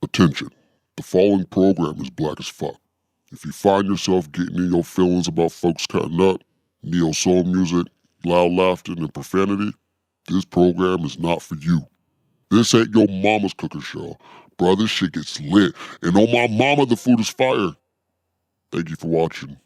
Attention, the following program is black as fuck. If you find yourself getting in your feelings about folks cutting up, neo-soul music, loud laughter, and profanity, this program is not for you. This ain't your mama's cooking show. Bro, this shit gets lit, and on my mama, the food is fire. Thank you for watching.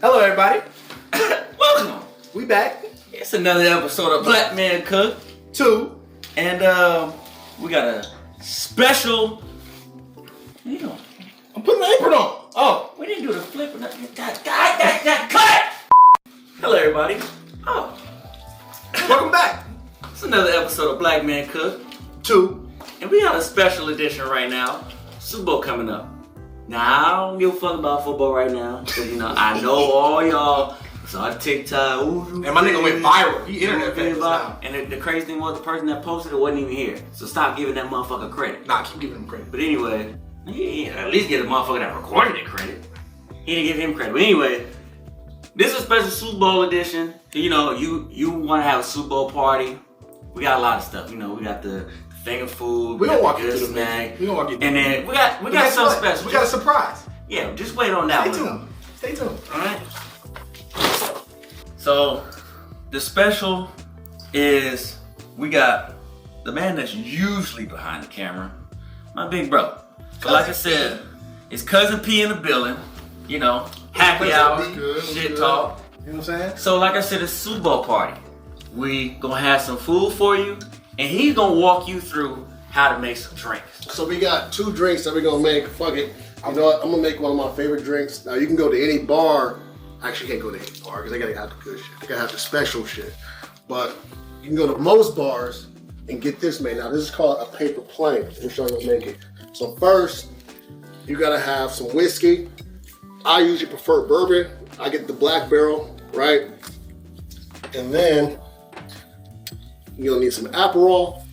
Hello, everybody. Welcome. We back. It's another episode of Black Man Cook 2. And we got a special. You know, I'm putting the apron on. oh, we didn't do the flip or nothing. Cut! Hello, everybody. Oh, Welcome back. it's another episode of Black Man Cook, 2. and we got a special edition right now. Super Bowl coming up. Now I don't give a fuck about football right now, because you know I know all y'all saw TikTok. And my nigga went viral. He internet famous now. And the crazy thing was the person that posted it wasn't even here. So stop giving that motherfucker credit. Nah, keep giving him credit. But anyway, yeah, at least give the motherfucker that recorded it credit. He didn't give him credit. But anyway, this is a special Super Bowl edition. You know, you want to have a Super Bowl party. We got a lot of stuff. You know, we got the finger food. We don't walk you good through the snack. menu. We don't walk you through And the then we got something special. We got a surprise. Yeah, just wait on that Stay one. tuned. Stay tuned. Alright. So the special is we got the man that's usually behind the camera, my big bro. So like I said, it's Cousin P in the building, you know, happy hour, shit talk. You know what I'm saying? So like I said, it's Super Bowl party. We gonna have some food for you, and he's gonna walk you through how to make some drinks. So we got 2 drinks that we're gonna make. Fuck it. You know what? I'm gonna make one of my favorite drinks. Now you can go to any bar. Actually, you can't go to any bar because they gotta have the good shit. They gotta have the special shit. But you can go to most bars and get this made. Now this is called a paper plane. I'm showing you how to make it. So first, you gotta have some whiskey. I usually prefer bourbon. I get the black barrel, right? And then you're gonna need some Aperol.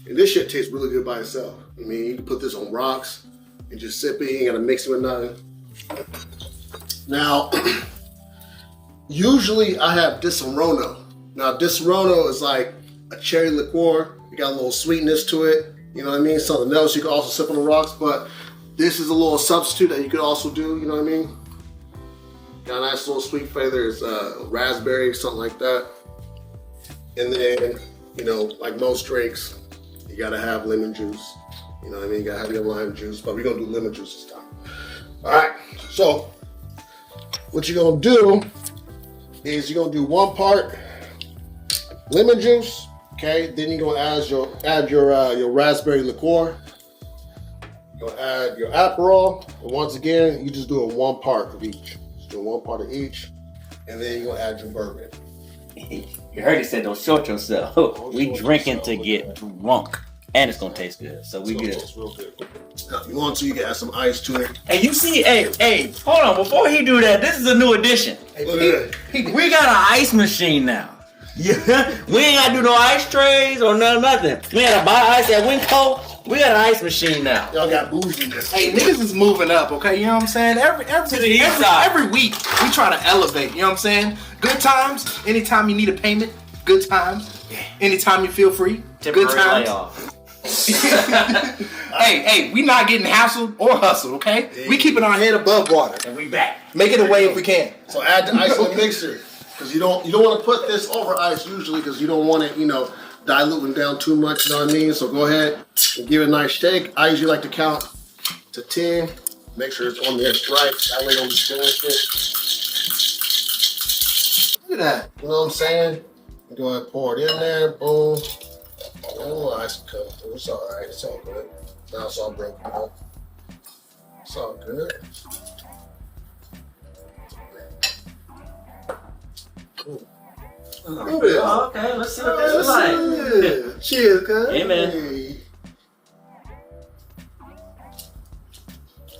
And this shit tastes really good by itself. I mean, you can put this on rocks and just sip it. You ain't gotta mix it with nothing. Now, usually I have Disaronno. Now, Disaronno is like a cherry liqueur. You got a little sweetness to it. You know what I mean? Something else you can also sip on the rocks, but this is a little substitute that you could also do. You know what I mean? Got a nice little sweet flavor. It's raspberry, something like that. And then, you know, like most drinks, you gotta have lemon juice. You know what I mean? You gotta have your lime juice, but we're gonna do lemon juice this time. All right, so what you're gonna do is you're gonna do 1 part lemon juice, okay? Then you're gonna add your raspberry liqueur. You're gonna add your Aperol, and once again, you just do it 1 part of each. Just do 1 part of each, and then you're gonna add your bourbon. You heard he said don't short yourself. We drinking to get drunk. And it's gonna taste good. So we good. It's real good. Now, if you want to, you can add some ice to it. Hey, you see, hey, hold on. Before he do that, this is a new addition. Look at that. We got an ice machine now. Yeah, we ain't gotta do no ice trays or nothing. We had to buy ice at Winco. We got an ice machine now. Y'all got bougie in this. Hey, niggas is moving up, okay? You know what I'm saying? Every week, we try to elevate. You know what I'm saying? Good times. Anytime you need a payment, good times. Anytime you feel free, good times. Hey, we not getting hassled or hustled, okay? Yeah. We keeping our head above water. And we back. Make it away if we can. So add the ice in the mixer, because you don't want to put this over ice usually, because you don't want it, you know, diluting down too much. You know what I mean? So go ahead and give it a nice shake. I usually like to count to 10. Make sure it's on there right. That way don't be spilling shit. Look at that. You know what I'm saying? Go ahead, pour it in there. Boom. A little ice come through. It's all right. It's all good. Now it's all broken up. It's all good. Cool. Oh, okay, let's see what this is like. Cheers, cuz. Amen. Hey.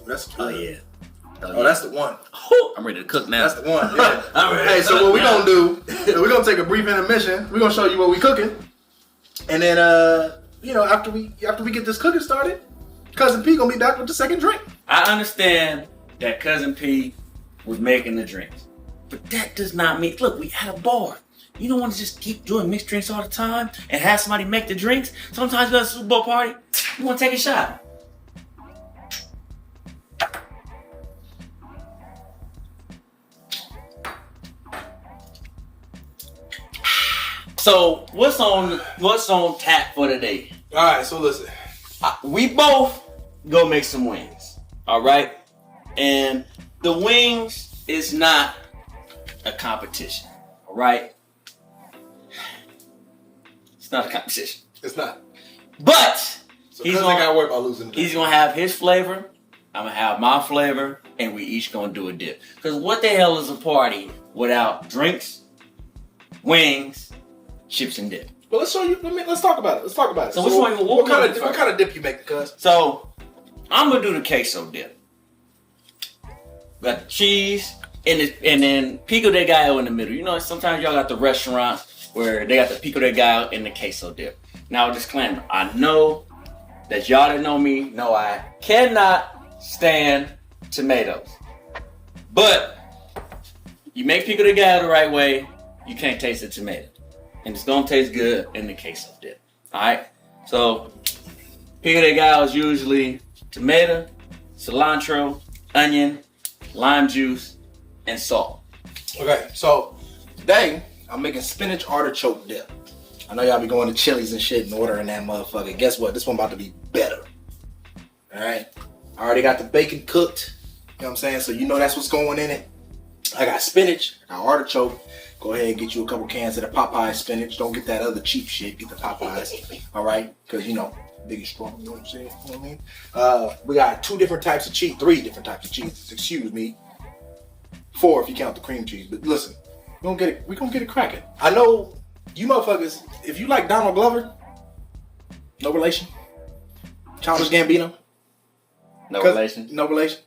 That's Oh yeah. Oh, that's the one. I'm ready to cook now. That's the one. Yeah. I'm ready Hey, to so cook what we now. gonna do? We're gonna take a brief intermission. We're gonna show you what we cooking, and then after we get this cooking started, Cousin P gonna be back with the second drink. I understand that Cousin P was making the drinks, but that does not mean. Look, we at a bar. You don't want to just keep doing mixed drinks all the time and have somebody make the drinks. Sometimes you go to a Super Bowl party, you want to take a shot. So what's on tap for today? All right, so listen. We both go make some wings. All right, and the wings is not a competition. All right, it's not a competition. It's not. But So he's Cousin gotta worry about losing. He's gonna have his flavor. I'm gonna have my flavor, and we each gonna do a dip. Cause what the hell is a party without drinks, wings, chips, and dip? Well, let's show you. Let's talk about it. Let's talk about it. So which one- What kind first? of dip you make, cuz? So I'm gonna do the queso dip. Got the cheese and then pico de gallo in the middle. You know, sometimes y'all got the restaurants where they got the pico de gallo and the queso dip. Now, disclaimer: I know that y'all that know me know I cannot stand tomatoes, but you make pico de gallo the right way, you can't taste the tomato, and it's gonna taste good in the queso dip. All right, so pico de gallo is usually tomato, cilantro, onion, lime juice, and salt. Okay, so today I'm making spinach artichoke dip. I know y'all be going to Chili's and shit and ordering that motherfucker. Guess what? This one about to be better. All right, I already got the bacon cooked. You know what I'm saying? So you know that's what's going in it. I got spinach, I got artichoke. Go ahead and get you a couple cans of the Popeye spinach. Don't get that other cheap shit. Get the Popeyes. All right, because big and strong. You know what I'm saying? You know what I mean? We got three different types of cheese. Excuse me. 4 if you count the cream cheese. But listen, we're gonna get it cracking. I know you motherfuckers. If you like Donald Glover, no relation. Childish Gambino, No relation. no relation.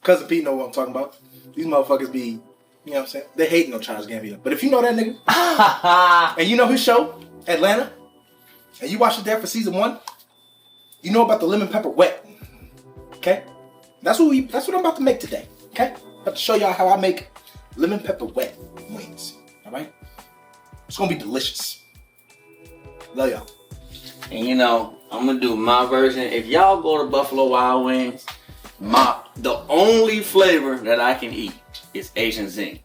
Cousin Pete know what I'm talking about. These motherfuckers be, you know what I'm saying? They hating on Childish Gambino. But if you know that nigga, and you know his show, Atlanta, and you watched it there for season 1, you know about the lemon pepper wet. Okay? That's what I'm about to make today. Okay? I'm about to show y'all how I make lemon pepper wet wings. Alright? It's gonna be delicious. Love y'all. And I'm gonna do my version. If y'all go to Buffalo Wild Wings, the only flavor that I can eat is Asian Zing.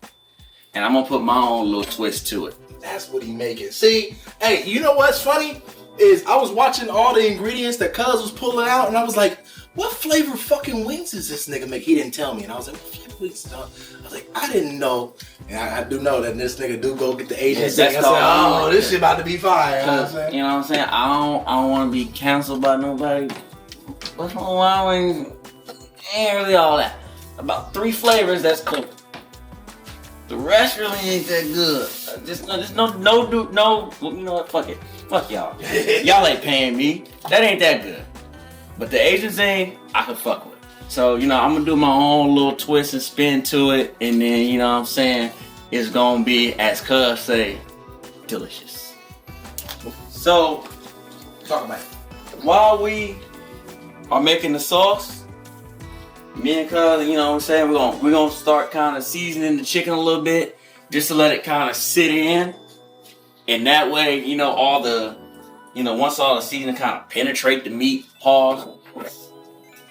And I'm gonna put my own little twist to it. That's what he making. See, hey, you know what's funny? Is I was watching all the ingredients that Cuz was pulling out, and I was like, what flavor fucking wings is this nigga make? He didn't tell me. And I was like, what flavor wings? I was like, I didn't know. And I do know that this nigga do go get the Asian Zing. I said, oh, this shit about to be fire. You know what I'm saying? You know what I'm saying? I don't want to be canceled by nobody. Buffalo Wild Wings ain't really all that. About 3 flavors, that's cool. The rest really ain't that good. There's no, you know what? Fuck it. Fuck y'all. Y'all ain't paying me. That ain't that good. But the Asian Zing, I can fuck with. So, I'm gonna do my own little twist and spin to it. And then, you know what I'm saying? It's gonna be, as Cuz say, delicious. So, Talk about it. while we are making the sauce, me and Cuz, you know what I'm saying, we're gonna start kind of seasoning the chicken a little bit, just to let it kind of sit in. And that way, all the, once all the seasoning kind of penetrate the meat,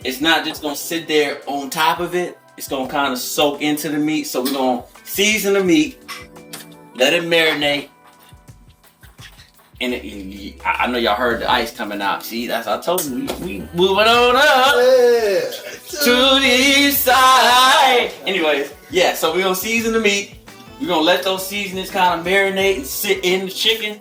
it's not just gonna sit there on top of it. It's gonna kind of soak into the meat. So we're gonna season the meat, let it marinate. And I know y'all heard the ice coming out. See, that's I told you. We moving on up to the east side. Anyways, yeah. So we're gonna season the meat. We're gonna let those seasonings kind of marinate and sit in the chicken,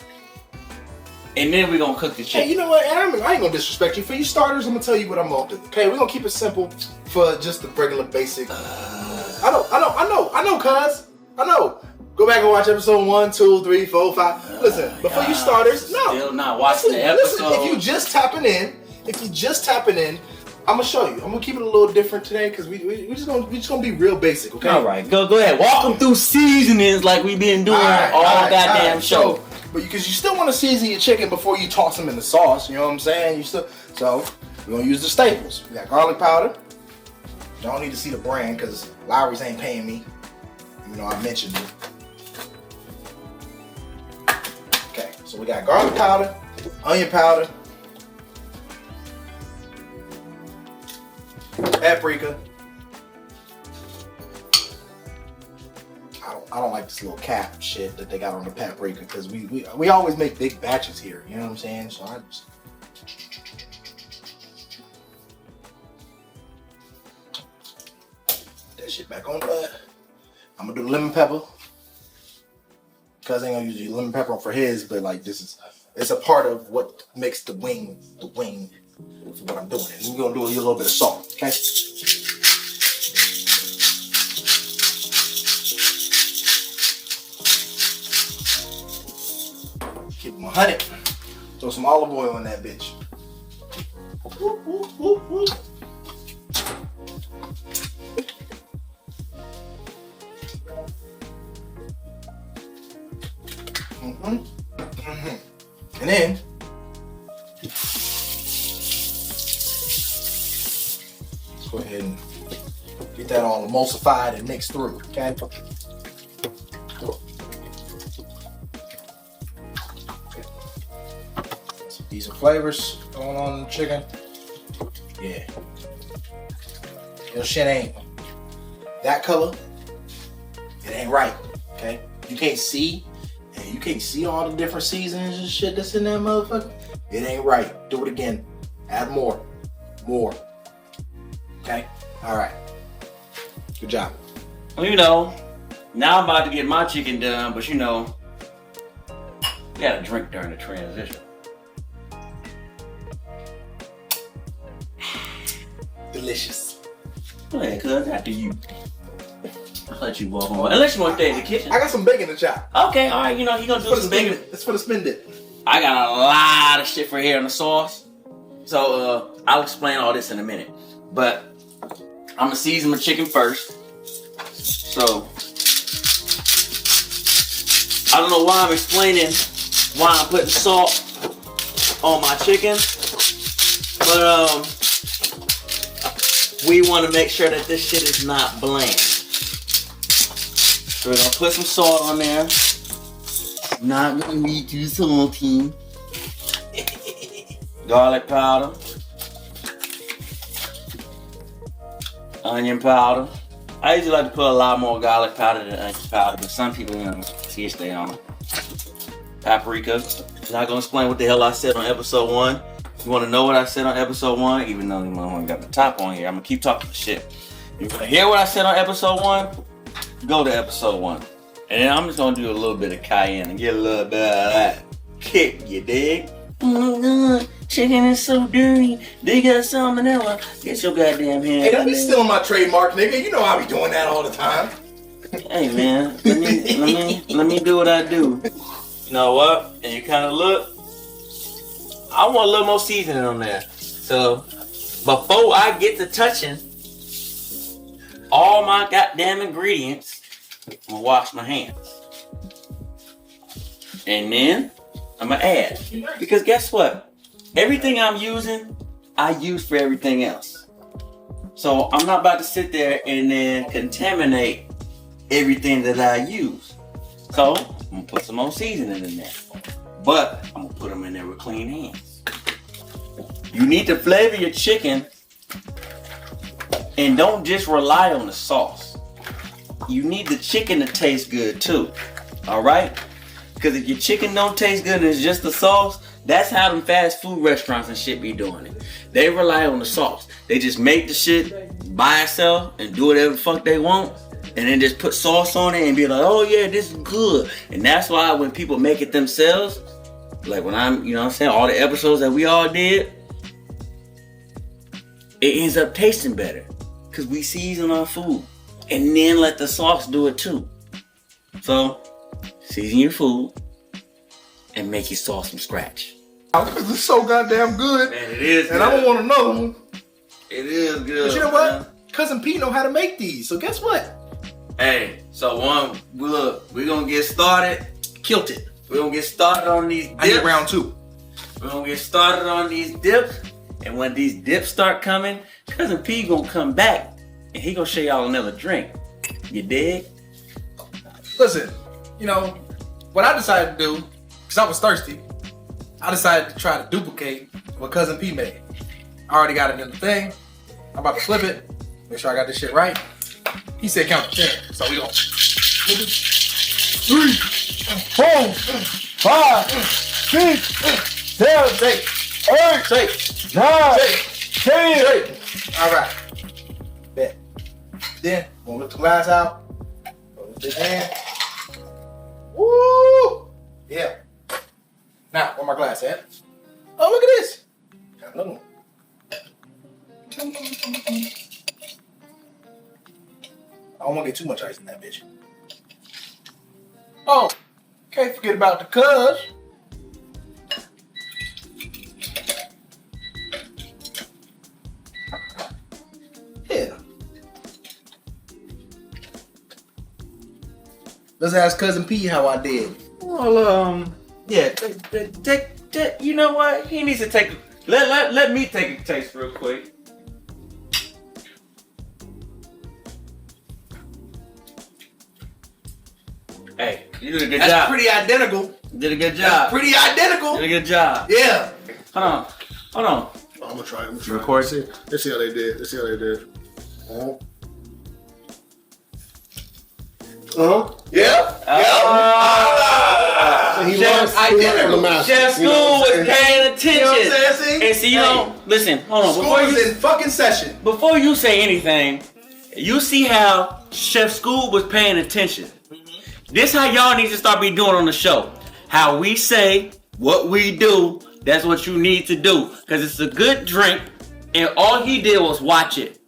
and then we're gonna cook the chicken. Hey, you know what? I ain't gonna disrespect you. For you starters, I'm gonna tell you what I'm gonna do. Okay, we're gonna keep it simple for just the regular basic. I know, cuz. I know. Go back and watch episode 1, 2, 3, 4, 5. Listen, before you starters, no. Still not watching the episode. Listen, if you just tapping in, I'm gonna show you. I'm gonna keep it a little different today because we just gonna be real basic, okay? All right, go ahead. Walk them through seasonings like we've been doing all goddamn show. But because you still want to season your chicken before you toss them in the sauce, you know what I'm saying? So we're gonna use the staples. We got garlic powder. Y'all need to see the brand because Lowry's ain't paying me. You know I mentioned it. Okay, so we got garlic powder, onion powder, paprika. I don't like this little cap shit that they got on the paprika because we always make big batches here. You know what I'm saying? So I just that shit back on that. I'm gonna do lemon pepper. Cuz I ain't gonna use lemon pepper for his, but like it's a part of what makes the wing for what I'm doing. And we're gonna do a little bit of salt, okay? Keep them 100. Throw some olive oil in that bitch. Whoop, whoop, whoop, whoop. And then let's go ahead and get that all emulsified and mixed through, okay? These are flavors going on in the chicken. Yeah. Your shit ain't that color. It ain't right, okay? You can't see all the different seasonings and shit that's in that motherfucker. It ain't right. Do it again. Add more. Okay? Alright. Good job. Well, you know, now I'm about to get my chicken done, but you know, you gotta drink during the transition. Delicious. Go ahead, cuz, after you. I'll let you walk on. Unless you want to stay in the kitchen. I got some bacon to chop. Okay, alright, you know, he gonna do some bacon. It's for the spin dip. I got a lot of shit for here on the sauce. So, I'll explain all this in a minute. But, I'm gonna season my chicken first. So, I don't know why I'm explaining why I'm putting salt on my chicken. But, we want to make sure that this shit is not bland. So we're gonna put some salt on there. Not gonna be too salty. Garlic powder. Onion powder. I usually like to put a lot more garlic powder than onion powder, but some people, you know, teach their own. Paprika. Not gonna explain what the hell I said on episode 1. You wanna know what I said on episode 1? Even though you only got the top on here, I'm gonna keep talking shit. You wanna hear what I said on episode 1? Go to episode 1. And then I'm just gonna do a little bit of cayenne and get a little bit of that kick, you dig? Oh my god, chicken is so dirty. They got salmonella. Get your goddamn hand. Hey, don't be stealing my trademark, nigga. You know I be doing that all the time. Hey man, let me do what I do. You know what? And you kinda look. I want a little more seasoning on there. So before I get to touching all my goddamn ingredients, I'm gonna wash my hands. And then I'm gonna add. Because guess what? Everything I'm using, I use for everything else. So I'm not about to sit there and then contaminate everything that I use. So I'm gonna put some more seasoning in there. But I'm gonna put them in there with clean hands. You need to flavor your chicken and don't just rely on the sauce. You need the chicken to taste good too. Alright? Because if your chicken don't taste good and it's just the sauce, that's how them fast food restaurants and shit be doing it. They rely on the sauce. They just make the shit by itself and do whatever the fuck they want. And then just put sauce on it and be like, oh yeah, this is good. And that's why when people make it themselves, like when I'm, you know what I'm saying, all the episodes that we all did, it ends up tasting better. Because we season our food. And then let the sauce do it too. So, season your food and make your sauce from scratch. Because it's so goddamn good. Man, it is and good. I don't want another one. It is good. But you know what? Cousin P know how to make these. So guess what? Hey, so we're gonna get started. Killed it. We're gonna get started on these dips. I need round 2. We're gonna get started on these dips. And when these dips start coming, Cousin P gonna come back and he gonna show y'all another drink. You dig? Listen, you know, what I decided to do, because I was thirsty, I decided to try to duplicate what Cousin P made. I already got it in the thing. I'm about to flip it. Make sure I got this shit right. He said count to 10. So we go 3, 4, 5, 6, 7, 8, 9, 10. All right. Bet. Then, we'll lift the glass out. Lift this hand. Woo! Yeah. Now, where my glass at? Oh, look at this. Got another one. I don't want to get too much ice in that bitch. Oh, can't forget about the cuz. Yeah. Let's ask Cousin P how I did. Well, yeah. You know what? He needs to take. Let me take a taste real quick. Hey, you did a good job. That's pretty identical. Did a good job. That's pretty identical. Did a good job. Yeah. Hold on. Oh, I'm gonna try. Record. Let's see how they did. Yeah. Chef School was paying attention. You know what I'm saying? And see, you know, listen, hold on. School was in fucking session. Before you say anything, you see how Chef School was paying attention. This how y'all need to start be doing on the show. How we say what we do, that's what you need to do. Because it's a good drink, and all he did was watch it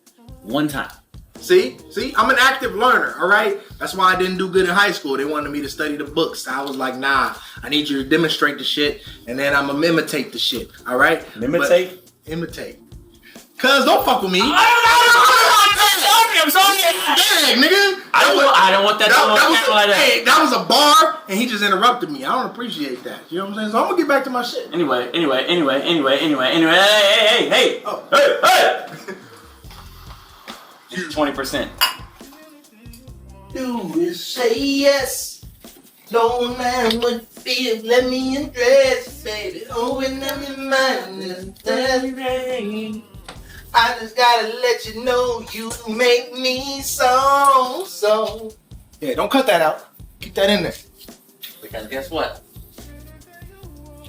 one time. See, I'm an active learner, all right? That's why I didn't do good in high school. They wanted me to study the books. I was like, nah, I need you to demonstrate the shit, and then I'm gonna imitate the shit, all right? Imitate? Imitate. Cuz, don't fuck with me. I'm sorry. Dang, nigga. I don't want that like that. Hey, that was a bar, and he just interrupted me. I don't appreciate that. You know what I'm saying? So I'm gonna get back to my shit. Anyway. Hey. Oh. Hey. 20%. Do is say yes. Don't mind what it feels. Let me undress, baby. Open up your mind and rain. I just gotta let you know you make me so. Yeah, don't cut that out. Keep that in there. Because guess what?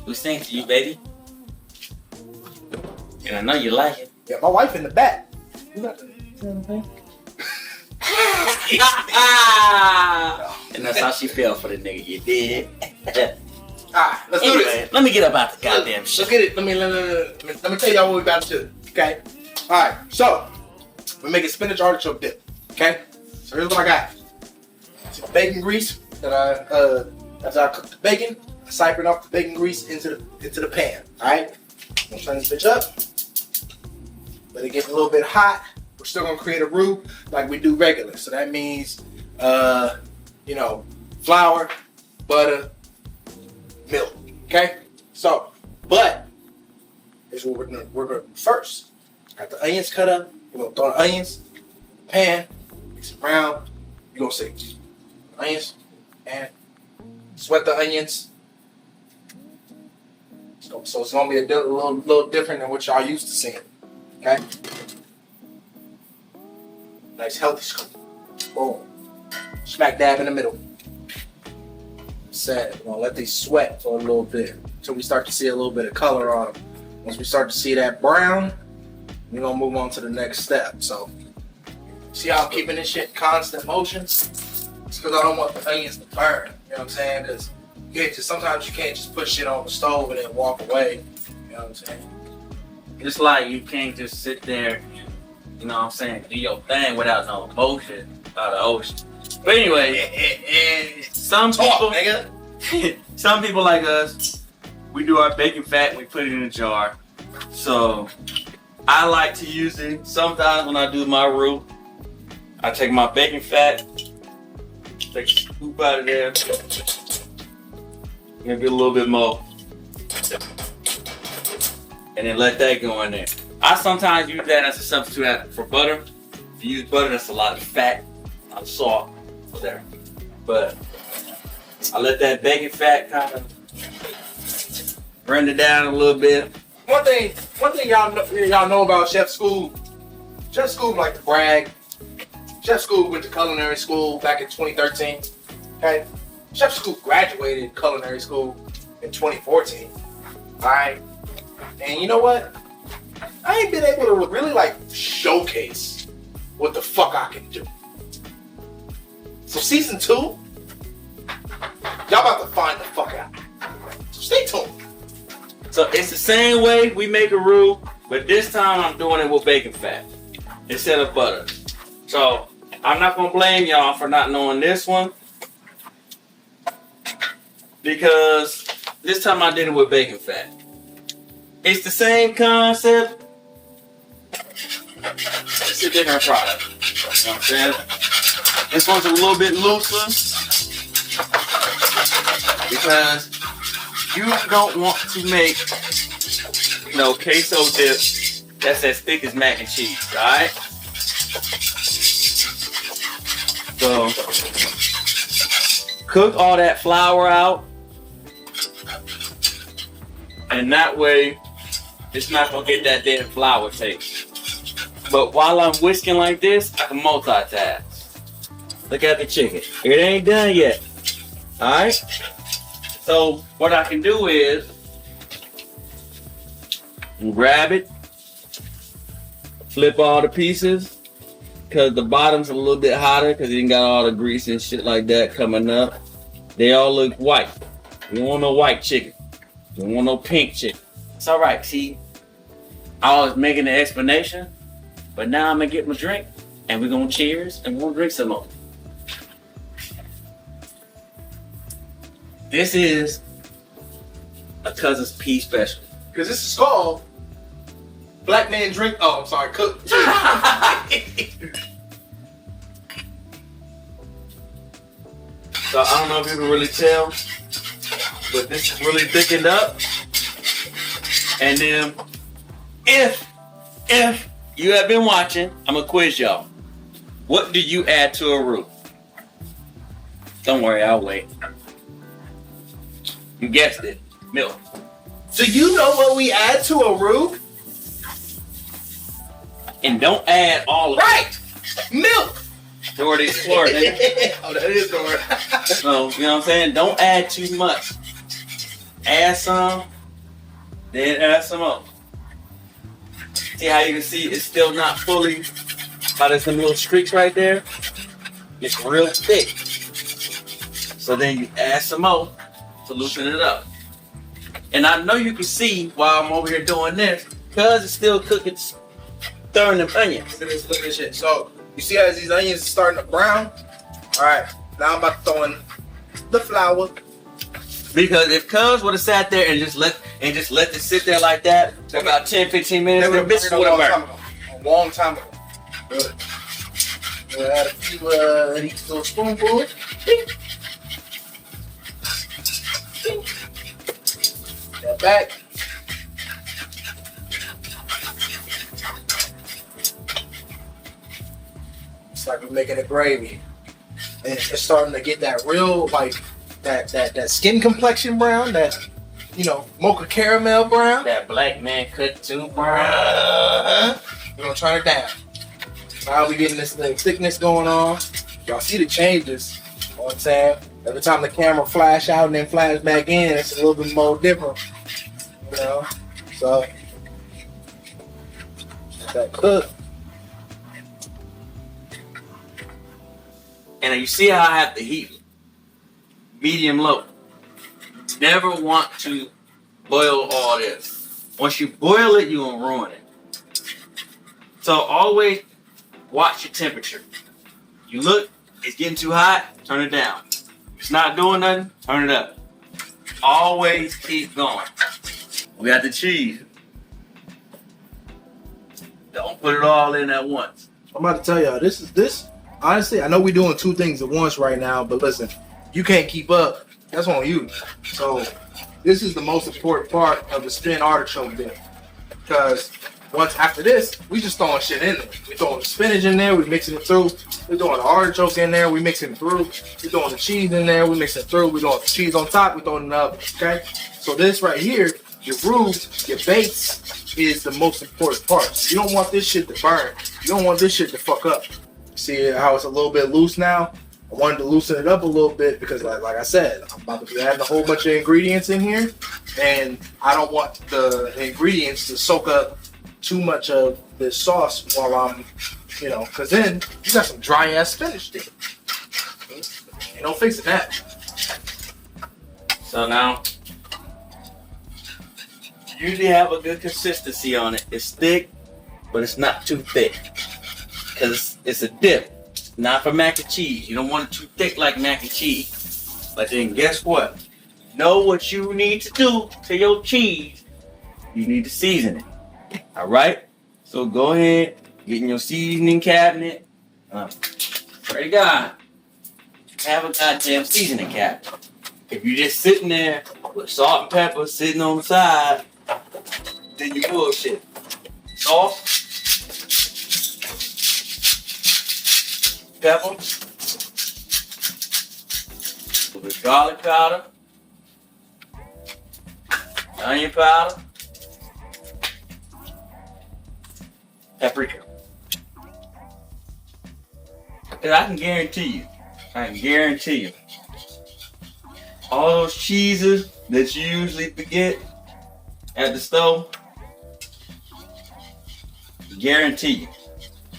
We sing to you, baby. And I know you like it. Yeah, my wife in the back. You got to and that's how she felt for the nigga. You did. Alright, let's do this. Let me get up out the goddamn shit. Let's get it. Let me tell y'all what we about to do. Okay? Alright, so we're making spinach artichoke dip. Okay? So here's what I got. Some bacon grease that after I cooked the bacon, I siphoned off the bacon grease into the pan. Alright? I'm gonna turn this bitch up. Let it get a little bit hot. We're still gonna create a roux like we do regular. So that means flour, butter, milk. Okay? So, but here's what we're gonna do first. Got the onions cut up. We're gonna throw the onions in the pan, mix it around. You're gonna see onions and sweat the onions. So it's gonna be a little different than what y'all used to seeing. Okay? Nice healthy scoop. Boom. Smack dab in the middle. Set. We're gonna let these sweat for a little bit until we start to see a little bit of color on them. Once we start to see that brown, we're gonna move on to the next step. So, see how I'm keeping this shit in constant motion? It's because I don't want the onions to burn. You know what I'm saying? Because sometimes you can't just put shit on the stove and then walk away. You know what I'm saying? It's like you can't just sit there, you know what I'm saying, do your thing without no emotion out of the ocean. But anyway, some people like us, we do our bacon fat and we put it in a jar. So I like to use it sometimes when I do my roux. I take my bacon fat, take a scoop out of there, maybe a little bit more, and then let that go in there. I sometimes use that as a substitute for butter. If you use butter, that's a lot of fat, a lot of salt there. But I let that bacon fat kind of render down a little bit. One thing y'all know about chef school. Chef school like to brag. Chef school went to culinary school back in 2013. Okay, chef school graduated culinary school in 2014. All right, and you know what? I ain't been able to really like showcase what the fuck I can do. So season 2, y'all about to find the fuck out. So stay tuned. So it's the same way we make a roux, but this time I'm doing it with bacon fat instead of butter. So I'm not gonna blame y'all for not knowing this one, because this time I did it with bacon fat. It's the same concept. It's a different product. You know what I'm saying? This one's a little bit looser because you don't want to make queso dip that's as thick as mac and cheese, alright? So cook all that flour out, and that way it's not gonna get that damn flour taste. But while I'm whisking like this, I can multitask. Look at the chicken. It ain't done yet. Alright? So what I can do is grab it, flip all the pieces, because the bottom's a little bit hotter because it ain't got all the grease and shit like that coming up. They all look white. You don't want no white chicken. You don't want no pink chicken. It's alright, see? I was making the explanation, but now I'm gonna get my drink and we're gonna cheers and we're gonna drink some more. This is a Cousin's Pea special. Because this is called Black Man Drink. Oh, I'm sorry, cook. So I don't know if you can really tell, but this is really thickened up. And then, if you have been watching, I'm gonna quiz y'all. What do you add to a roux? Don't worry, I'll wait. You guessed it, milk. Do you know what we add to a roux? And don't add all of Right! Milk! it. Already explored it. Oh, that is the word. So, you know what I'm saying? Don't add too much. Add some, then add some more. See how you can see it's still not fully, how there's some little streaks right there? It's real thick. So then you add some more to loosen it up. And I know you can see while I'm over here doing this, because it's still cooking, stirring them onions. Look at this shit. So, you see how these onions are starting to brown? Alright, now I'm about to throw in the flour. Because if Cuz would have sat there and just let this sit there like that for about 10-15 minutes, the bitch would have burned. A long time ago. Good. We'll add a few of these little spoonfuls. That back. It's like we're making a gravy. And it's starting to get that real, like, that skin complexion brown, that, you know, mocha caramel brown. That black man cooked too brown. We're gonna turn it down. Now we getting this little thickness going on. Y'all see the changes. You know what I'm saying? Every time the camera flash out and then flash back in, it's a little bit more different. You know? So, let that cook. And you see how I have to heat medium low. Never want to boil all this. Once you boil it, you're gonna ruin it. So always watch your temperature. You look, it's getting too hot, turn it down. It's not doing nothing, turn it up. Always keep going. We got the cheese. Don't put it all in at once. I'm about to tell y'all, this. Honestly, I know we're doing two things at once right now, but listen, you can't keep up. That's on you. So this is the most important part of the spin artichoke dip. Because once after this, we just throwing shit in there. We throwing the spinach in there, we mixing it through. We throwing the artichoke in there, we mixing it through. We throwing the cheese in there, we mixing it through. We throwing the cheese on top, we throwing it up. Okay? So this right here, your roux, your bakes, is the most important part. You don't want this shit to burn. You don't want this shit to fuck up. See how it's a little bit loose now? I wanted to loosen it up a little bit because like I said, I'm about to be adding a whole bunch of ingredients in here, and I don't want the ingredients to soak up too much of this sauce while I'm, because then you got some dry ass spinach there. Ain't no fixing that. So now, you usually have a good consistency on it. It's thick, but it's not too thick. Because it's a dip, not for mac and cheese. You don't want it too thick like mac and cheese. But then guess what? Know what you need to do to your cheese. You need to season it. Alright? So go ahead, get in your seasoning cabinet. Pray to God, have a goddamn seasoning cabinet. If you're just sitting there with salt and pepper sitting on the side, then you bullshit. Salt, pepper, with garlic powder, onion powder, paprika. And I can guarantee you, all those cheeses that you usually get at the stove, guarantee you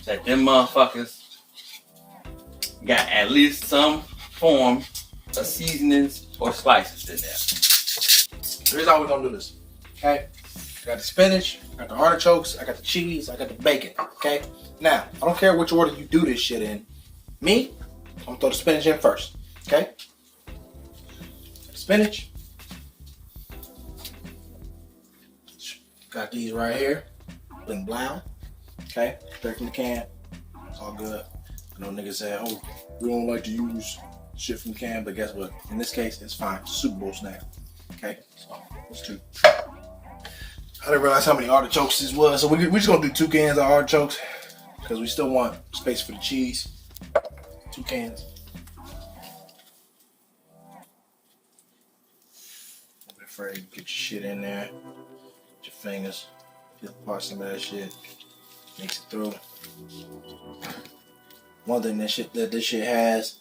that them motherfuckers got at least some form of seasonings or spices in there. Here's how we're gonna do this. Okay? I got the spinach, I got the artichokes, I got the cheese, I got the bacon. Okay? Now, I don't care which order you do this shit in. Me, I'm gonna throw the spinach in first. Okay? Spinach. Got these right here. Bling brown. Okay? Straight from the can. It's all good. I know niggas say, oh, we don't like to use shit from the can, but guess what? In this case, it's fine. Super Bowl snack. Okay? So, let's do. I didn't realize how many artichokes this was, so we're just gonna do 2 cans of artichokes because we still want space for the cheese. 2 cans. Don't be afraid to get your shit in there. Get your fingers. Peel apart some of that shit. Mix it through. One thing that this shit has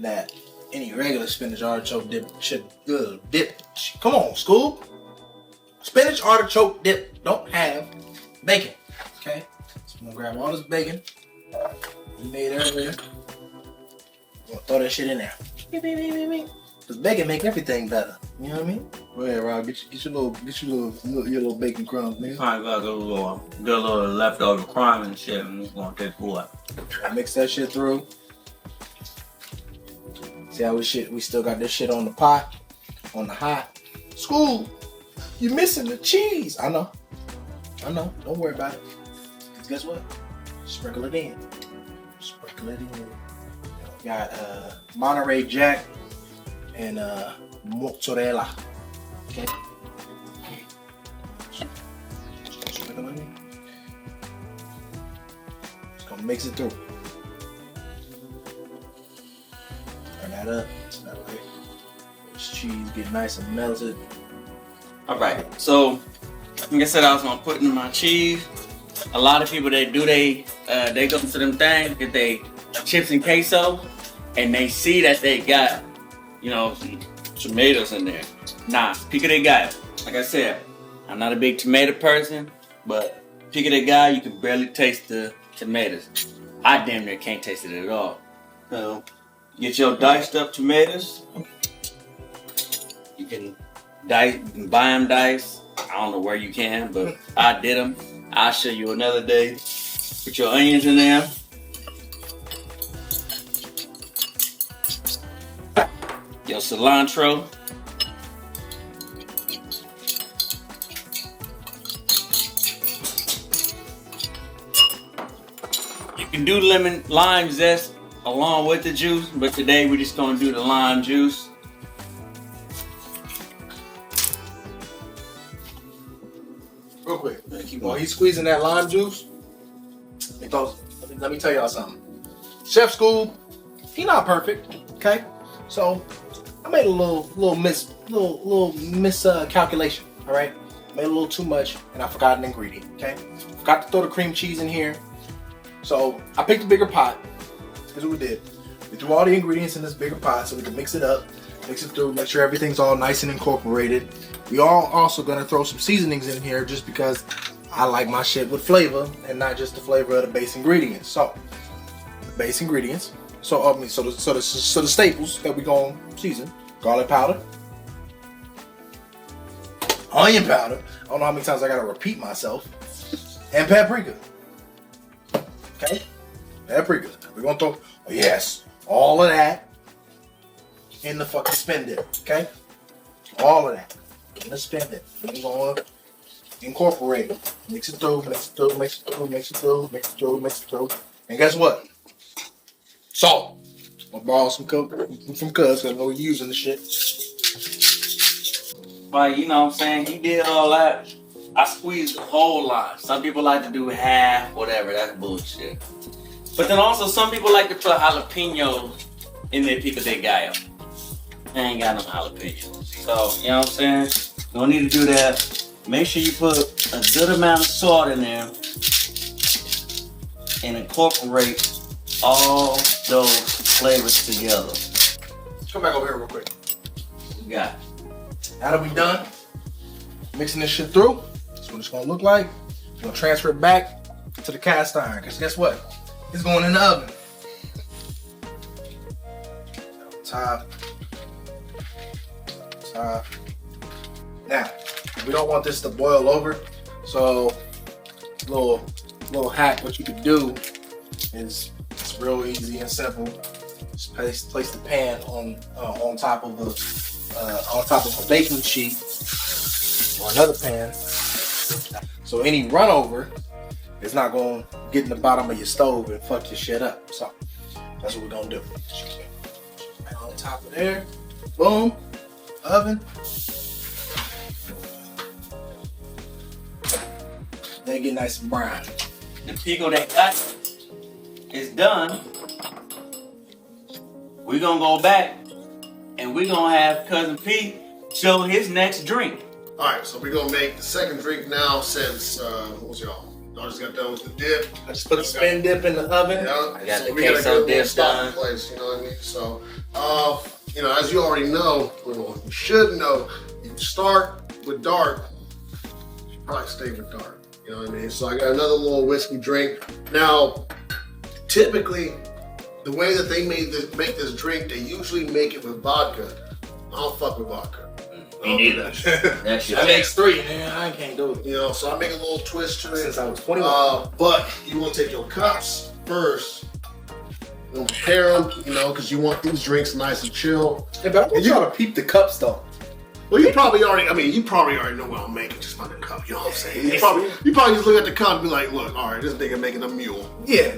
that any regular spinach artichoke dip should dip. Come on, school. Spinach artichoke dip don't have bacon. Okay? So I'm gonna grab all this bacon we made earlier. I'm gonna throw that shit in there. Cause bacon make everything better. You know what I mean? Go ahead, Rob. Get your little bacon crumbs, nigga. Probably got a little leftover crumb and shit, and it's gonna take what? Mix that shit through. See how we still got this shit on the pot, on the hot. School, you missing the cheese. I know. Don't worry about it. Cause guess what? Sprinkle it in. Got Monterey Jack and mozzarella. Okay. Sprinkle it in. Just gonna mix it through. Turn that up. That way this cheese get nice and melted. Alright, so like I said, I was gonna put in my cheese. A lot of people they go to them things, get they chips and queso, and they see that they got, some tomatoes in there. Nah, pico de gallo. Like I said, I'm not a big tomato person, but pico de gallo, you can barely taste the tomatoes. I damn near can't taste it at all. So, get your diced up tomatoes. You can buy them diced. I don't know where you can, but I did them. I'll show you another day. Put your onions in there. Your cilantro. can do lime zest along with the juice, but today we're just gonna do the lime juice. Real quick, while he's squeezing that lime juice, let me tell y'all something. Chef School, he not perfect, okay? So I made a little miscalculation, all right? Made a little too much, and I forgot an ingredient, okay? Forgot to throw the cream cheese in here. So I picked a bigger pot. Here's what we did. We threw all the ingredients in this bigger pot so we can mix it up, mix it through, make sure everything's all nice and incorporated. We are also gonna throw some seasonings in here just because I like my shit with flavor and not just the flavor of the base ingredients. So, the base ingredients. So the staples that we gonna season: garlic powder, onion powder. I don't know how many times I gotta repeat myself, and paprika. Okay, paprika. We're gonna throw all of that in the fucking spin dip. Okay, all of that in the spin dip. We're gonna incorporate it. Mix it through, mix it through, mix it through, mix it through, mix it through, mix it through. And guess what? Salt. I'm gonna borrow some from Cuz, because I know we're using the shit. But you know what I'm saying? He did all that. I squeezed the whole lot. Some people like to do half, whatever. That's bullshit. But then also, some people like to put jalapenos in their pico de gallo. I ain't got no jalapenos. So, you know what I'm saying? Don't need to do that. Make sure you put a good amount of salt in there and incorporate all those flavors together. Let's come back over here real quick. You got it. Now that we done mixing this shit through, that's what it's gonna look like. We're gonna transfer it back to the cast iron, because guess what? It's going in the oven. Top. Now, we don't want this to boil over, so little hack, what you could do is, it's real easy and simple. Just place the pan on top of a baking sheet or another pan, so any run over is not going to get in the bottom of your stove and fuck your shit up. So that's what we're gonna do. Right on top of there, boom, oven. Then get nice and brown. The pico de gallo is done. We're gonna go back and we're gonna have Cousin Pete show his next drink. Alright, so we're gonna make the second drink now since, what was y'all? Y'all just got done with the dip. I just put a spin dip in the oven. Yeah, I got so the we gotta queso get a dip stock done. in place, you know what I mean? So, as you already know, well, you should know, you start with dark, you should probably stay with dark, you know what I mean? So I got another little whiskey drink. Now, typically, the way that they make this drink, they usually make it with vodka. I don't fuck with vodka. Me neither. That shit. That makes 3, man. I can't do it. You know, so I make a little twist to it. Since I was 21. But you want to take your cups first, and prepare them, you know, because you want these drinks nice and chill. Hey, but I want y'all to peep the cups though. Well, you probably already know what I'm making just by the cup. You know what I'm saying? You probably just look at the cup and be like, look, all right, this nigga making a mule. Yeah.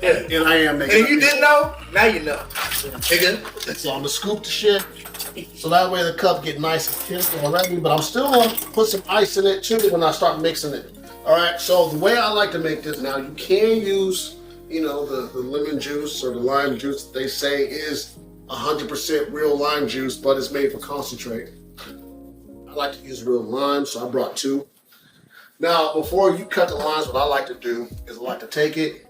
And I am making. And if you didn't know, now you know. Nigga. So I'm gonna scoop the shit. So that way the cup get nice and thick already, but I'm still gonna put some ice in it too when I start mixing it. All right, so the way I like to make this now, you can use, you know, the lemon juice or the lime juice that they say is 100% real lime juice, but it's made for concentrate. I like to use real lime, so I brought 2. Now, before you cut the limes, what I like to do is I like to take it,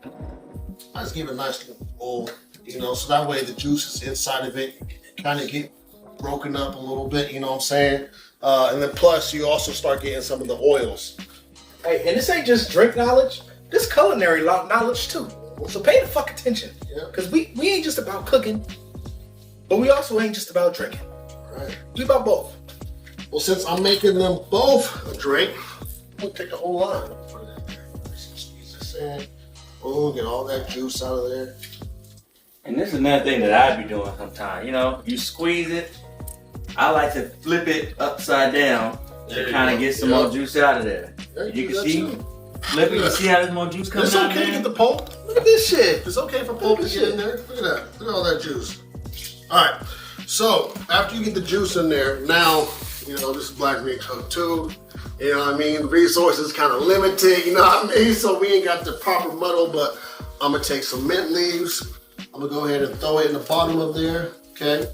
I just give it a nice little bowl, you know, so that way the juices inside of it kind of get broken up a little bit, you know what I'm saying? And then plus, you also start getting some of the oils. Hey, and this ain't just drink knowledge. This culinary knowledge too. So pay the fuck attention. Yeah. Because we ain't just about cooking, but we also ain't just about drinking. Right. We about both. Well, since I'm making them both a drink, I'm gonna take the whole line. Put it in there. Squeeze this in. Boom, get all that juice out of there. And this is another thing that I be doing sometimes. You know, you squeeze it. I like to flip it upside down to kind of get some more juice out of there. Yeah, You do can that see too. Let me see how this more juice comes It's out. okay to get the pulp. Look at this shit. It's okay for pulp to get in there. Look at that. Look at all that juice. All right. So after you get the juice in there, now, you know, this is black meat cooked too. You know what I mean? Resources kind of limited, you know what I mean? So we ain't got the proper muddle, but I'm gonna take some mint leaves. I'm gonna go ahead and throw it in the bottom of there, okay?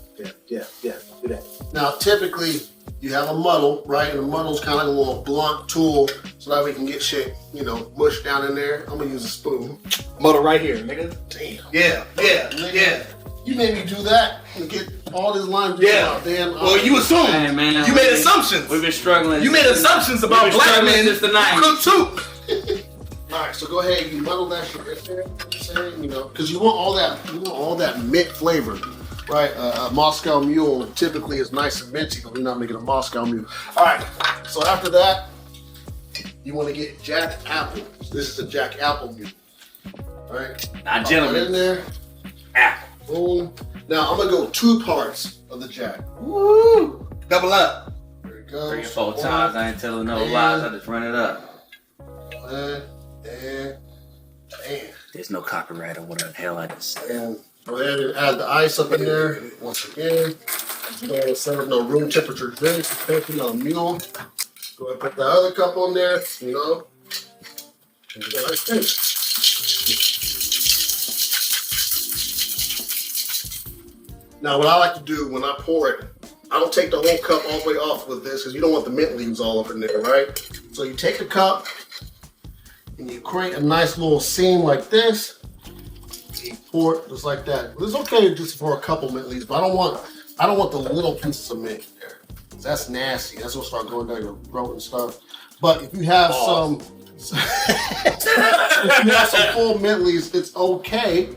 Yeah. Do that. Now, typically, you have a muddle, right? And the muddle's kind of like a little blunt tool so that we can get shit, you know, mushed down in there. I'm gonna use a spoon. Muddle right here, nigga. Damn. Yeah. You made me do that and get all this lime juice out. Damn. Well, you assumed. Hey, man, you made assumptions. We've been struggling. You made assumptions about black men since the 90s. cook too. All right, so go ahead. You muddle that shit right there. You know, because you want all that mint flavor. Right, a Moscow Mule typically is nice and minty, but we're not making a Moscow Mule. All right, so after that, you want to get Jack Apple. This is the Jack Apple Mule. All right, Now, gentlemen. in there. Apple. Boom. Now I'm gonna go 2 parts of the Jack. Woo! Double up. There it goes. 3 or 4 times. I ain't telling no lies. I just run it up. And There's no copyright or whatever the hell I just said. and go ahead and add the ice up in there once again. Go ahead and serve no room temperature drinks, especially on a mule. Go ahead and put the other cup on there, you know. And go like this. Now, what I like to do when I pour it, I don't take the whole cup all the way off with this because you don't want the mint leaves all up in there, right? So you take the cup and you create a nice little seam like this. You pour it just like that. It's okay just for a couple mint leaves, but I don't want the little pieces of mint in there. That's nasty. That's gonna start going down your throat and stuff. But if you have some full mint leaves, it's okay.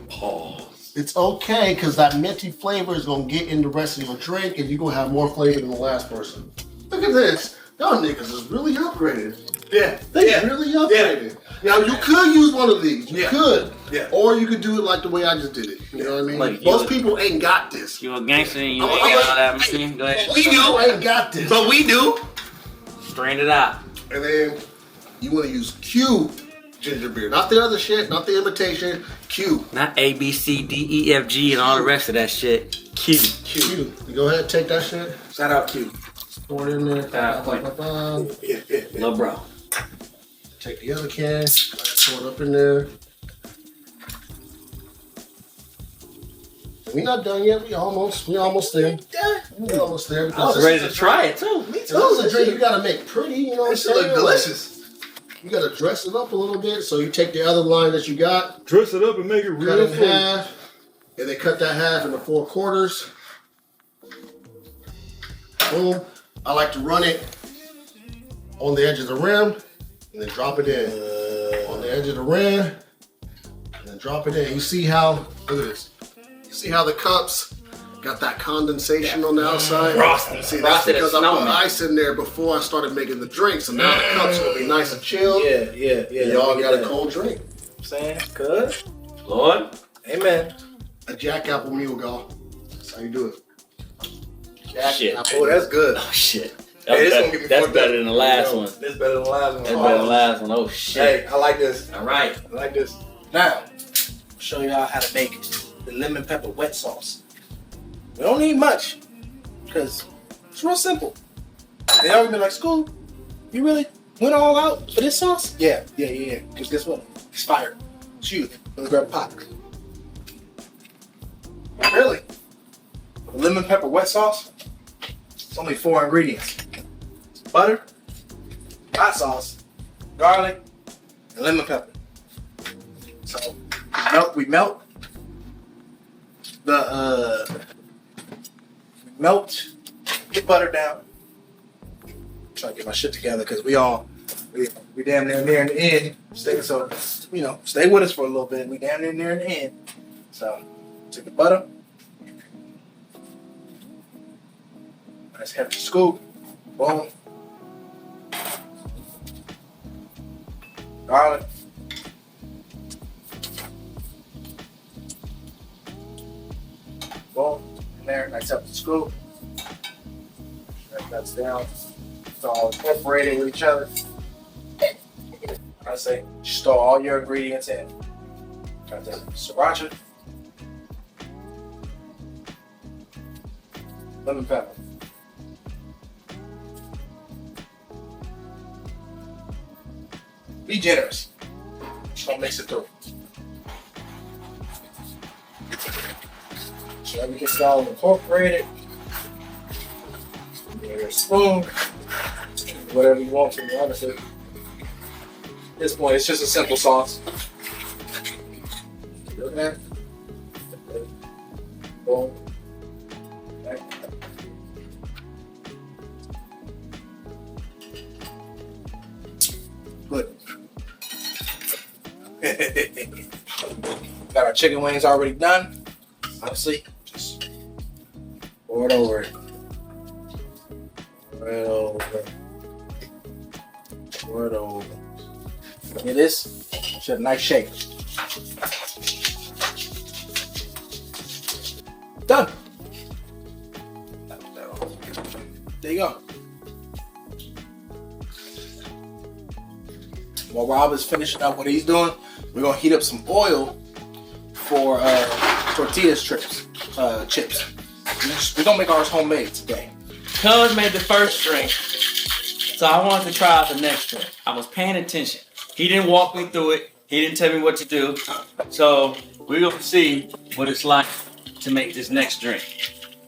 It's okay because that minty flavor is gonna get in the rest of your drink, and you're gonna have more flavor than the last person. Look at this. Y'all niggas is really upgraded. Yeah. They really upgraded. Now you could use one of these. You could. Yeah. Or you could do it like the way I just did it. You know what I mean? Like, Most people ain't got this. You a gangster and you ain't got all that machine. Go ahead. We People do, ain't got this. but we do. Strain it out. And then you want to use Q ginger beer, not the other shit, not the imitation. Q. Not A, B, C, D, E, F, G, and all the rest of that shit. Q. Q. You go ahead, take that shit. Shout out Q. Pour it in there. Shout out Little bro. Take the other can. Pour it up in there. We not done yet. We almost there. We almost there. I was ready to try it too. Me This is a drink you gotta make pretty. You know what I'm This shit saying? look delicious. You gotta dress it up a little bit. So you take the other line that you got, Dress it up and make it cut real it in half, and then cut that half into 4 quarters. Boom. I like to run it on the edge of the rim and then drop it in. On the edge of the rim and then drop it in. You see how, look at this. You see how the cups got that condensation on the outside? Frosty. See, that's Frosted because I put snowman. ice in there before I started making the drink. So now the cups will be nice and chilled. Yeah. And y'all got a cold drink. Saying good. Lord. Amen. A Jack Apple Mule, y'all. That's how you do it. Shit. Oh, that's good. Oh shit. Hey, this gonna get me That's fucked better up. than the last one. This better than the last one. That's better than the last one. Oh shit. Hey, I like this. All right. I like this. Now, I'll show y'all how to make the lemon pepper wet sauce. We don't need much because it's real simple. They already been like, School, you really went all out for this sauce? Yeah. Because guess what? It's fire. It's you. Let's grab a pot. Really? Lemon pepper wet sauce? It's only 4 ingredients. Butter, hot sauce, garlic, and lemon pepper. So we melt get butter down. Try to get my shit together because we damn near in the end. Stay with us for a little bit. We damn near in the end. So take the butter. Nice hefty scoop. Boom. Garlic. Boom. In there. Nice hefty scoop. That's down. It's all incorporated with each other. I say just throw all your ingredients in. Got the sriracha, lemon pepper. Be generous. Just don't mix it through. So everything's all incorporated. Get a spoon, whatever you want, to be honest with you. At this point, it's just a simple sauce. Okay. Boom. Okay. Good. Got our chicken wings already done. Honestly, just pour it over it. Pour it over. Pour it over. Look at this. Should have a nice shake. Done. There you go. While Rob is finishing up what he's doing, we're gonna heat up some oil for tortilla chips. We're gonna make ours homemade today. Cuz made the first drink, so I wanted to try out the next drink. I was paying attention. He didn't walk me through it. He didn't tell me what to do. So we're gonna see what it's like to make this next drink.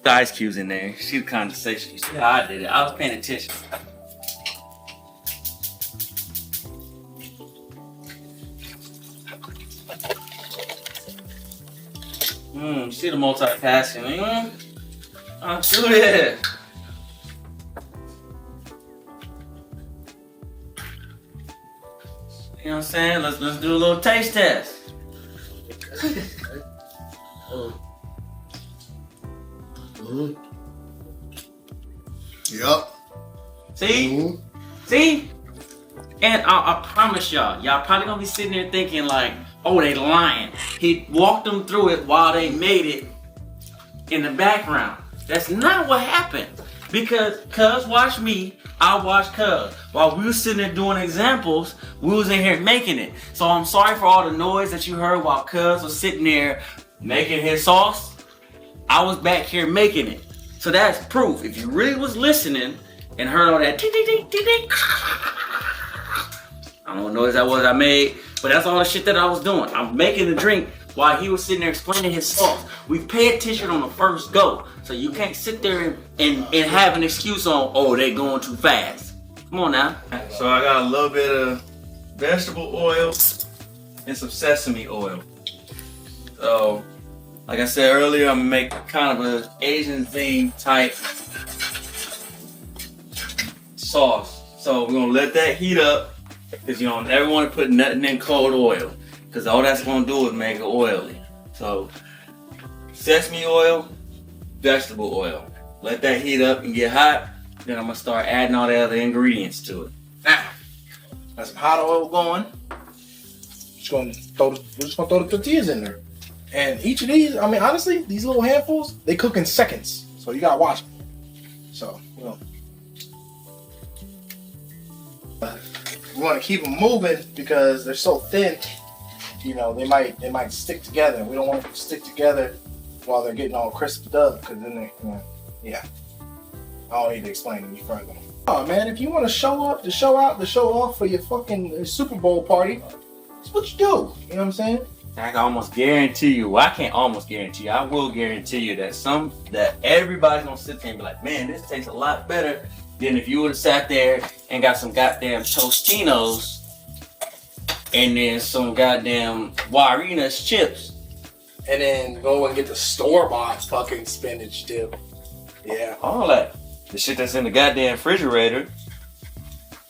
The ice cubes in there. She kind of say she said I did it. I was paying attention. See the multitasking. I'll do it. You know what I'm saying? Let's do a little taste test. Yup. See? See? And I promise y'all probably gonna be sitting there thinking like, oh, they lying. He walked them through it while they made it in the background. That's not what happened. Because Cuz watched me, I watched Cuz. While we were sitting there doing examples, we was in here making it. So I'm sorry for all the noise that you heard while Cuz was sitting there making his sauce. I was back here making it. So that's proof. If you really was listening and heard all that ding ding ding ding ding, I don't know what noise that was I made, but that's all the shit that I was doing. I'm making the drink while he was sitting there explaining his sauce. We pay attention on the first go. So you can't sit there and have an excuse on, oh, they going too fast. Come on now. So I got a little bit of vegetable oil and some sesame oil. So, like I said earlier, I'm gonna make kind of an Asian themed type sauce. So we're gonna let that heat up, because you don't never want to put nothing in cold oil, because all that's gonna do is make it oily. So sesame oil, vegetable oil. Let that heat up and get hot. Then I'm gonna start adding all the other ingredients to it. Now, got some hot oil going. We're just gonna throw the tortillas in there. And each of these, I mean, honestly, these little handfuls, they cook in seconds. So you gotta watch them. So, you know. We want to keep them moving because they're so thin. You know, they might stick together. We don't want them to stick together while they're getting all crisped up, because then they, yeah. I don't need to explain any further. Oh man, if you want to show up, to show out, to show off for your fucking Super Bowl party, that's what you do. You know what I'm saying? I can almost guarantee you, well, I can't almost guarantee you, I will guarantee you that everybody's gonna sit there and be like, man, this tastes a lot better than if you would have sat there and got some goddamn Tostinos and then some goddamn Warina's chips. And then go and get the store-bought fucking spinach dip. Yeah. All that. The shit that's in the goddamn refrigerator.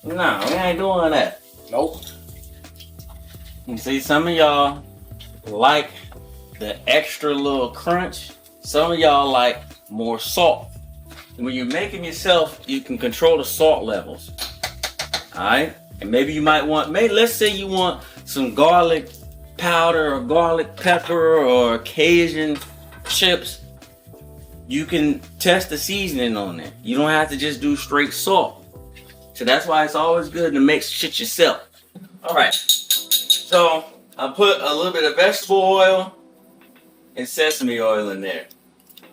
No, we ain't doing that. Nope. You see, some of y'all like the extra little crunch. Some of y'all like more salt. When you're making yourself, you can control the salt levels. Alright? And maybe you might want, let's say you want some garlic powder or garlic pepper or Cajun chips. You can test the seasoning on it. You don't have to just do straight salt. So that's why it's always good to make shit yourself. All right. So I put a little bit of vegetable oil and sesame oil in there.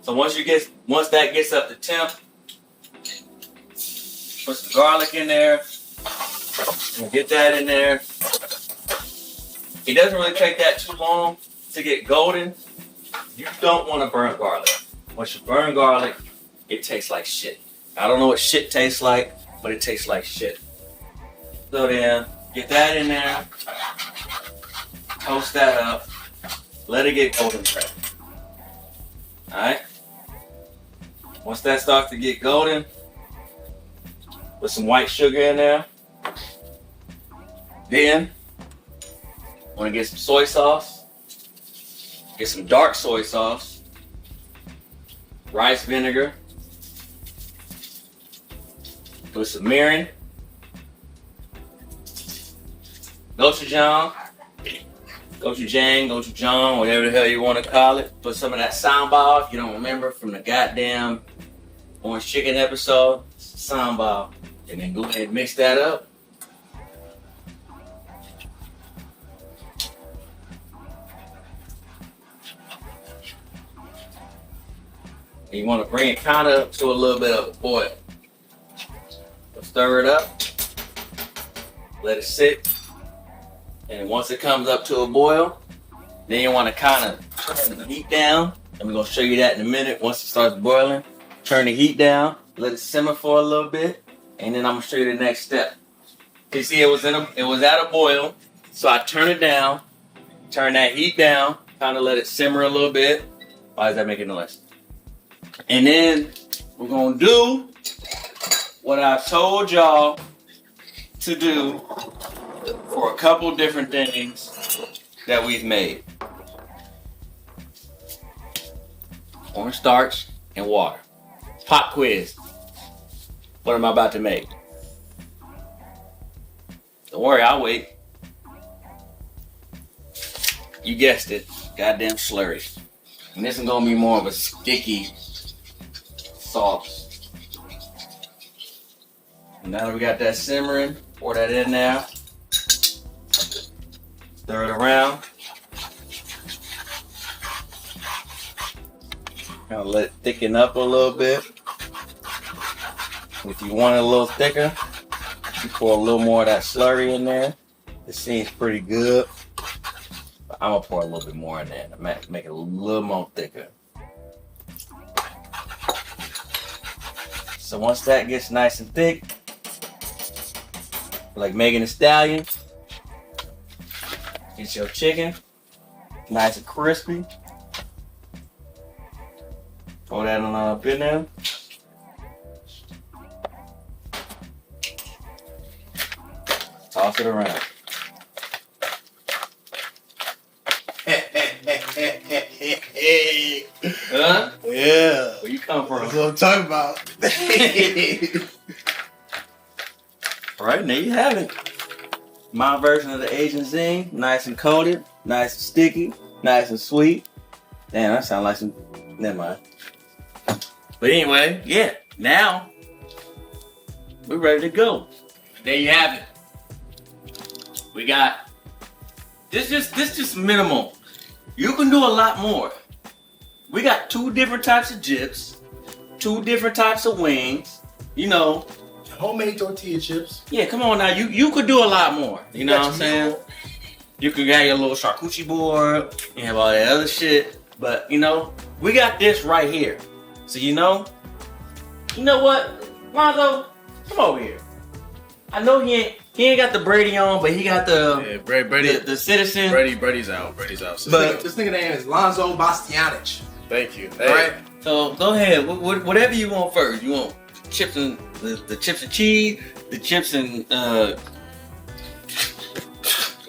So once that gets up to temp, put some garlic in there. And get that in there. It doesn't really take that too long to get golden. You don't want to burn garlic. Once you burn garlic, it tastes like shit. I don't know what shit tastes like, but it tastes like shit. So then, get that in there. Toast that up. Let it get golden brown. Alright? Once that starts to get golden, put some white sugar in there. Then, want to get some soy sauce. Get some dark soy sauce. Rice vinegar. Put some mirin. Gochujang. Gochujang, whatever the hell you want to call it. Put some of that sambal, if you don't remember, from the goddamn orange chicken episode. Sambal. And then go ahead and mix that up. And you want to bring it kind of up to a little bit of a boil. So stir it up. Let it sit. And once it comes up to a boil, then you want to kind of turn the heat down. And we're going to show you that in a minute. Once it starts boiling, turn the heat down. Let it simmer for a little bit. And then I'm going to show you the next step. You see, it was at a boil. So I turn it down. Turn that heat down. Kind of let it simmer a little bit. Why is that making noise? And then we're going to do what I told y'all to do for a couple different things that we've made. Cornstarch and water. Pop quiz. What am I about to make? Don't worry, I'll wait. You guessed it. Goddamn slurry. And this is going to be more of a sticky sauce. And now that we got that simmering, pour that in there. Stir it around. Kind of let it thicken up a little bit. If you want it a little thicker, you pour a little more of that slurry in there. It seems pretty good. But I'm going to pour a little bit more in there to make it a little more thicker. So once that gets nice and thick, like Megan Thee Stallion, get your chicken nice and crispy. Throw that on up in there. Toss it around. Huh? Yeah. Where you come from? That's what I'm talking about. All right, there you have it. My version of the Asian zing, nice and coated, nice and sticky, nice and sweet. Damn, that sounds like some. Never mind. But anyway, yeah. Now we're ready to go. There you have it. We got this just minimal. You can do a lot more. We got 2 different types of chips, 2 different types of wings. You know, Homemade tortilla chips. yeah. Come on now, you could do a lot more. You know what I'm saying? You could get your little charcuterie board. You have all that other shit. But you know, we got this right here. So you know what, Lonzo, come over here. I know he ain't got the Brady on, but he got the Brady. the citizen. Brady's out. Brady's out. But This nigga name is Lonzo Bastianich. Thank you. All Hey, right. so go ahead, whatever you want first. You want chips and the chips and cheese, the chips and you know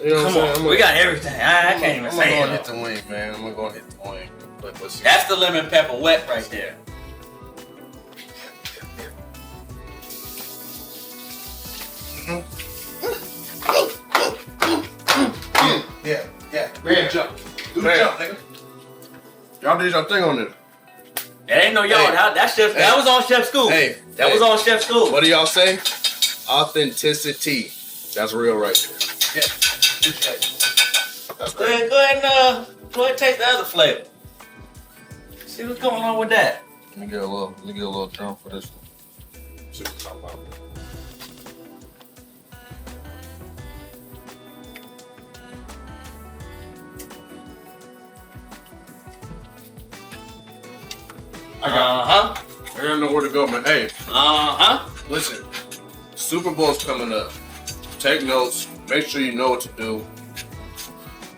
what come I'm saying? on, we got everything. I can't even I'm say gonna it. hit the wing, man. I'm gonna go hit the wing. Let's see. That's the lemon pepper wet right there. Yeah. Great jump. Do the Man. jump, nigga. Y'all did your thing on this. That ain't no y'all. Hey. That was on Chef School. Hey, that was on Chef School. What do y'all say? Authenticity. That's real right there. Yeah. Appreciate it. Go ahead and taste the other flavor. See what's going on with that. Let me get a little drum for this one. See what we're talking about. I don't know where to go, man. Hey. Listen, Super Bowl's coming up. Take notes. Make sure you know what to do.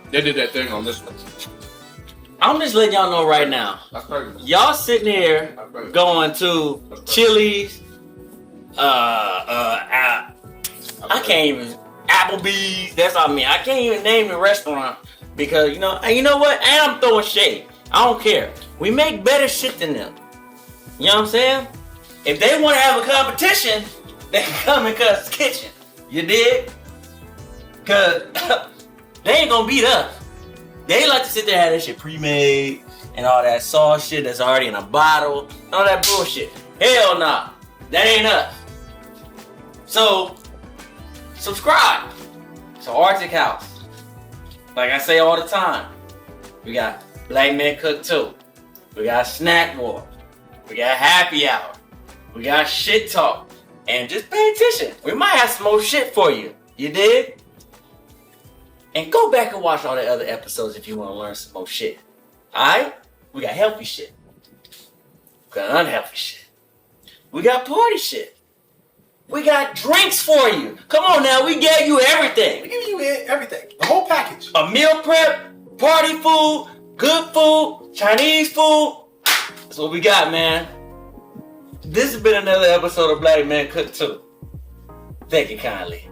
They did that thing on this one. I'm just letting y'all know right now. Y'all sitting here going to Chili's, I can't even, Applebee's, that's what I mean. I can't even name the restaurant because, you know what? And I'm throwing shade. I don't care. We make better shit than them. You know what I'm saying? If they want to have a competition, they can come in Cuz's Kitchen. You dig? Cause they ain't gonna beat us. They like to sit there and have that shit pre-made and all that sauce shit that's already in a bottle, all that bullshit. Hell nah, that ain't us. So, subscribe to Arctic House. Like I say all the time, we got Black Men Cook 2. We got Snack War. We got Happy Hour. We got Shit Talk. And just pay attention. We might have some more shit for you. You dig? And go back and watch all the other episodes if you want to learn some more shit. Alright? We got healthy shit. We got unhealthy shit. We got party shit. We got drinks for you. Come on now, we gave you everything. We give you everything. The whole package. A meal prep, party food, good food, Chinese food. That's what we got, man. This has been another episode of Black Men Cook 2. Thank you kindly.